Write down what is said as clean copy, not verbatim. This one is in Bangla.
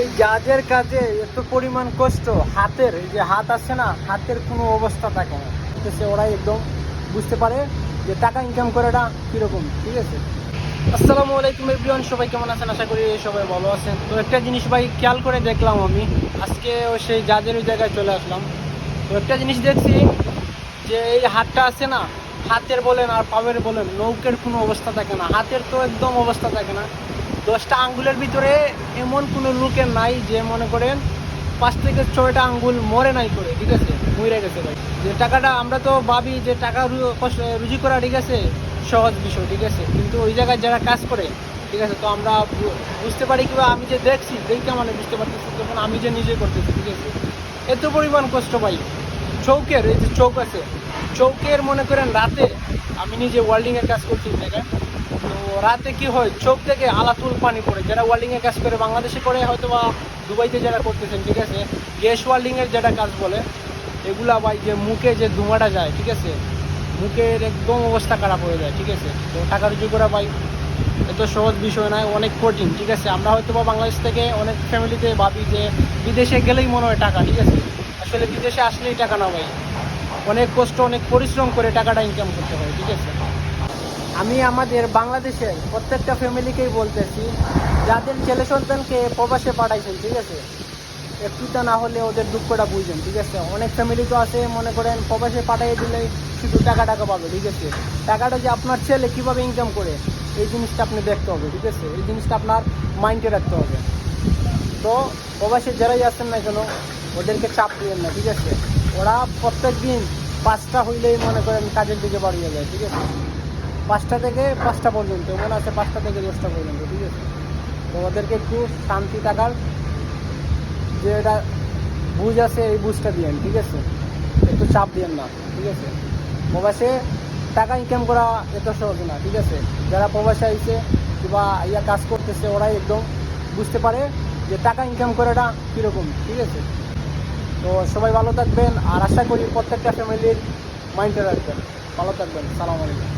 এই যাদের কাজে এত পরিমাণ কষ্ট, হাতের এই যে হাত আছে না, হাতের কোনো অবস্থা থাকে না, তো সে ওরাই একদম বুঝতে পারে যে টাকা ইনকাম করাটা কীরকম। ঠিক আছে, আসসালামু আলাইকুম এভরিওয়ান, সবাই কেমন আছেন? আশা করি সবাই ভালো আছেন। তো একটা জিনিস ভাই খেয়াল করে দেখলাম, আমি আজকে সেই যাদের ওই জায়গায় চলে আসলাম। তো একটা জিনিস দেখছি যে এই হাতটা আছে না, হাতের বলেন আর পাওয়ের বলেন, নৌকের কোনো অবস্থা থাকে না, হাতের তো একদম অবস্থা থাকে না। 10টা আঙ্গুলের ভিতরে এমন কোনো লোকের নাই যে মনে করেন 5 থেকে 6টা আঙ্গুল মরে নাই করে, ঠিক আছে, মরে গেছে ভাই। যে টাকাটা আমরা তো ভাবি যে টাকা রুজি করা, ঠিক আছে, সহজ বিষয়, ঠিক আছে, কিন্তু ওই জায়গায় যারা কাজ করে, ঠিক আছে, তো আমরা বুঝতে পারি কিংবা আমি যে দেখছি দেখে মানে বুঝতে পারতেছি, তখন আমি যে নিজে করতেছি, ঠিক আছে, এত পরিমাণ কষ্ট পাই। চৌকের এই যে চৌক আছে, চৌকের মনে করেন রাতে আমি নিজে ওয়েল্ডিংয়ের কাজ করছি এই জায়গায়। তো রাতে কি হয়, চোখ থেকে আলাতুল পানি পড়ে। যারা ওয়েল্ডিংয়ের কাজ করে বাংলাদেশে করে, হয়তো বা দুবাইতে যারা করতেছেন, ঠিক আছে, গ্যাস ওয়েল্ডিংয়ের যেটা কাজ বলে এগুলা ভাই, যে মুখে যে ধোঁয়াটা যায়, ঠিক আছে, মুখের একদম অবস্থা খারাপ হয়ে যায়। ঠিক আছে, তো টাকা রুজি করা ভাই এত সহজ বিষয় নয়, অনেক কঠিন। ঠিক আছে, আমরা হয়তো বা বাংলাদেশ থেকে অনেক ফ্যামিলিতে ভাবি যে বিদেশে গেলেই মনে হয় টাকা, ঠিক আছে, আসলে বিদেশে আসলেই টাকা না ভাই, অনেক কষ্ট অনেক পরিশ্রম করে টাকাটা ইনকাম করতে হয়। ঠিক আছে, আমি আমাদের বাংলাদেশের প্রত্যেকটা ফ্যামিলিকেই বলতেছি, যাদের ছেলে সন্তানকে প্রবাসে পাঠাইছেন, ঠিক আছে, একটুটা না হলে ওদের দুঃখটা বুঝবেন। ঠিক আছে, অনেক ফ্যামিলি তো আছে মনে করেন প্রবাসে পাঠিয়ে দিলেই শুধু টাকা পাবে, ঠিক আছে, টাকাটা যে আপনার ছেলে কীভাবে ইনকাম করে এই জিনিসটা আপনি দেখতে হবে। ঠিক আছে, এই জিনিসটা আপনার মাইন্ডে রাখতে হবে। তো প্রবাসে যারাই আসছেন না কেন, ওদেরকে চাপ দিবেন না। ঠিক আছে, ওরা প্রত্যেক দিন 5টা হইলেই মনে করেন কাজের দিকে বাড়িয়ে যায়। ঠিক আছে, 5টা থেকে 5টা পর্যন্ত, মনে আছে 5টা থেকে 10টা পর্যন্ত। ঠিক আছে, তো ওদেরকে একটু শান্তি টাকার যে এটা বুঝ আছে এই বুঝটা দিয়েন। ঠিক আছে, একটু চাপ দিয়েন না। ঠিক আছে, প্রবাসে টাকা ইনকাম করা এত সহজ না। ঠিক আছে, যারা প্রবাসে আইছে কিংবা ইয়া কাজ করতেছে, ওরাই একদম বুঝতে পারে যে টাকা ইনকাম করাটা কীরকম। ঠিক আছে, তো সবাই ভালো থাকবেন, আর আশা করি প্রত্যেকটা ফ্যামিলির মাইন্ডে রাখবেন। ভালো থাকবেন, সালাম আলাইকুম।